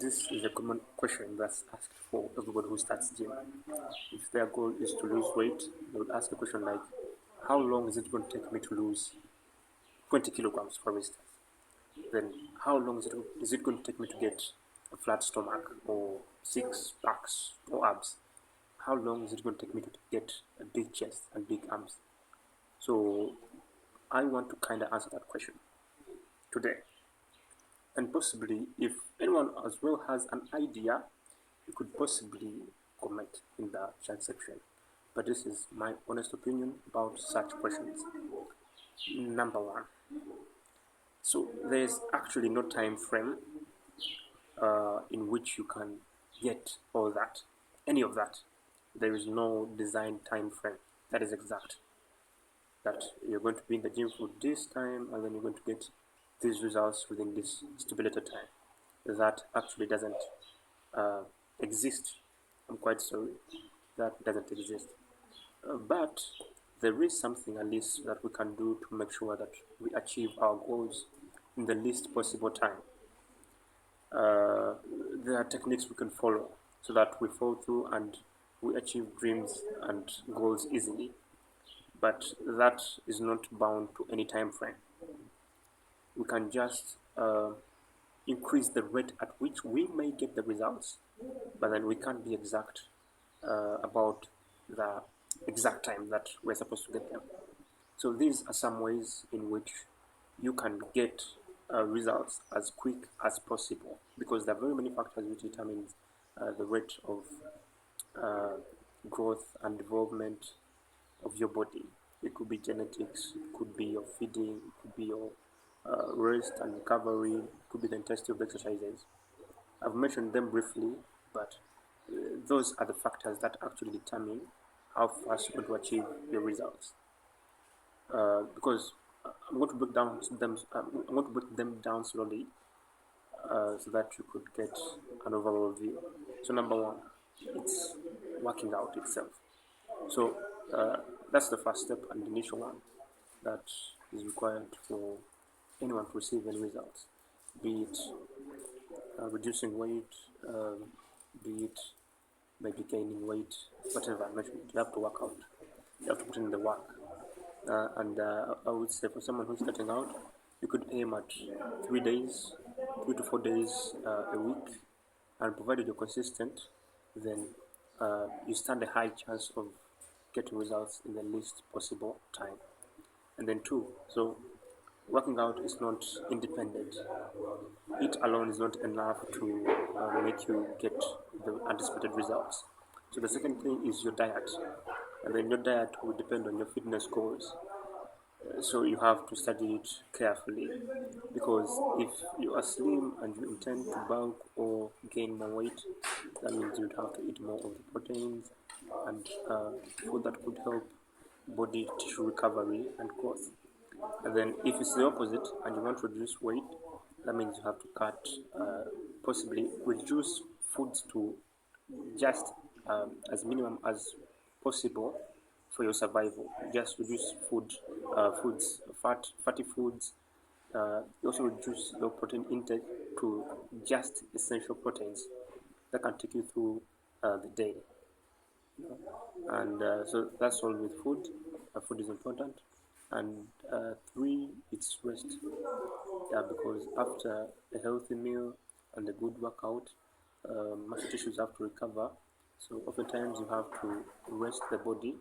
This is a common question that's asked for everybody who starts gym. If their goal is to lose weight, they would ask a question like, how long is it going to take me to lose 20 kilograms, for instance? Then, how long is it going to take me to get a flat stomach or six packs or abs? How long is it going to take me to get a big chest and big arms? So, I want to kind of answer that question today. And possibly, if anyone as well has an idea, you could possibly comment in the chat section. But this is my honest opinion about such questions. Number one, so there's actually no time frame in which you can get all that, any of that. There is no designed time frame that is exact. That you're going to be in the gym for this time and then you're going to get these results within this stipulated time. That actually doesn't exist. I'm quite sorry. That doesn't exist. But there is something at least that we can do to make sure that we achieve our goals in the least possible time. There are techniques we can follow so that we follow through and we achieve dreams and goals easily. But that is not bound to any time frame. We can just increase the rate at which we may get the results, but then we can't be exact about the exact time that we're supposed to get them. So these are some ways in which you can get results as quick as possible, because there are very many factors which determine the rate of growth and development of your body. It could be genetics, it could be your feeding, it could be your rest and recovery, it could be the intensity of exercises. I've mentioned them briefly, but those are the factors that actually determine how fast you're going to achieve your results. Because I'm going to break down them. I'm going to break them down slowly, so that you could get an overall view. So number one, it's working out itself. So that's the first step and the initial one that is required for anyone to receive any results, be it reducing weight, be it maybe gaining weight, whatever I mentioned. You have to work out. You have to put in the work. And I would say for someone who's starting out, you could aim at 3 days, 3 to 4 days a week, and provided you're consistent, then you stand a high chance of getting results in the least possible time. And then two, so working out is not independent. It alone is not enough to make you get the anticipated results. So the second thing is your diet, and then your diet will depend on your fitness goals. So you have to study it carefully, because if you are slim and you intend to bulk or gain more weight, that means you'd have to eat more of the proteins and food that could help body tissue recovery and growth. And then if it's the opposite and you want to reduce weight, that means you have to cut, possibly reduce foods to just as minimum as possible for your survival. Just reduce fatty foods. You also reduce your protein intake to just essential proteins that can take you through the day. And so that's all with food. Food is important. And three, it's rest. Yeah, because after a healthy meal and a good workout, muscle tissues have to recover. So oftentimes you have to rest the body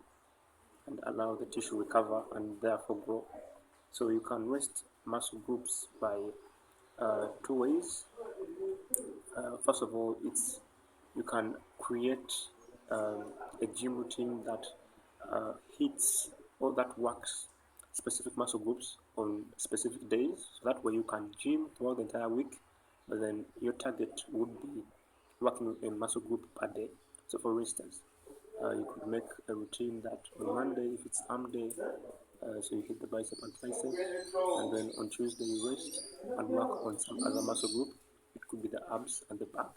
and allow the tissue recover and therefore grow. So you can rest muscle groups by two ways. First of all, you can create a gym routine that hits or that works specific muscle groups on specific days. So that way you can gym throughout the entire week, but then your target would be working a muscle group per day. So for instance, you could make a routine that on Monday, if it's arm day, so you hit the bicep and tricep, and then on Tuesday you rest and work on some other muscle group. It could be the abs and the back.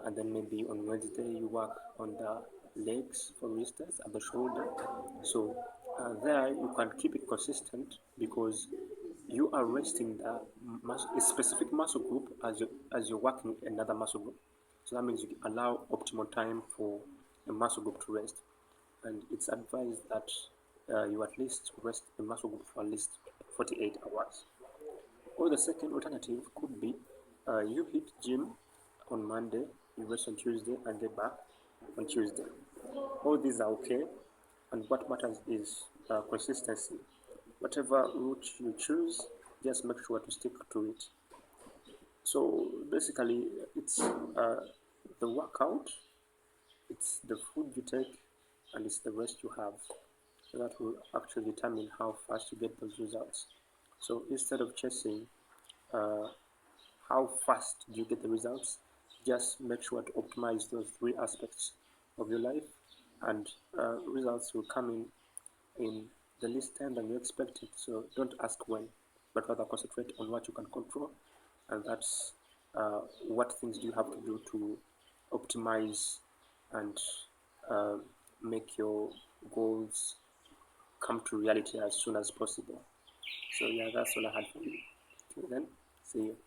And then maybe on Wednesday you work on the legs, for instance, and the shoulder. So there you can keep it consistent, because you are resting a specific muscle group as you're working another muscle group. So that means you allow optimal time for a muscle group to rest. And it's advised that you at least rest the muscle group for at least 48 hours. Or the second alternative could be you hit gym on Monday, you rest on Tuesday, and get back on Tuesday. All these are okay, and what matters is consistency. Whatever route you choose, just make sure to stick to it. So basically, it's the workout, it's the food you take, and it's the rest you have. That will actually determine how fast you get those results. So instead of chasing uh, how fast do you get the results, just make sure to optimize those three aspects of your life, and results will come in the least time than you expected. So don't ask when, but rather concentrate on what you can control, and that's what things do you have to do to optimize and uh, make your goals come to reality as soon as possible. So yeah, that's all I had for you. Till then, see you.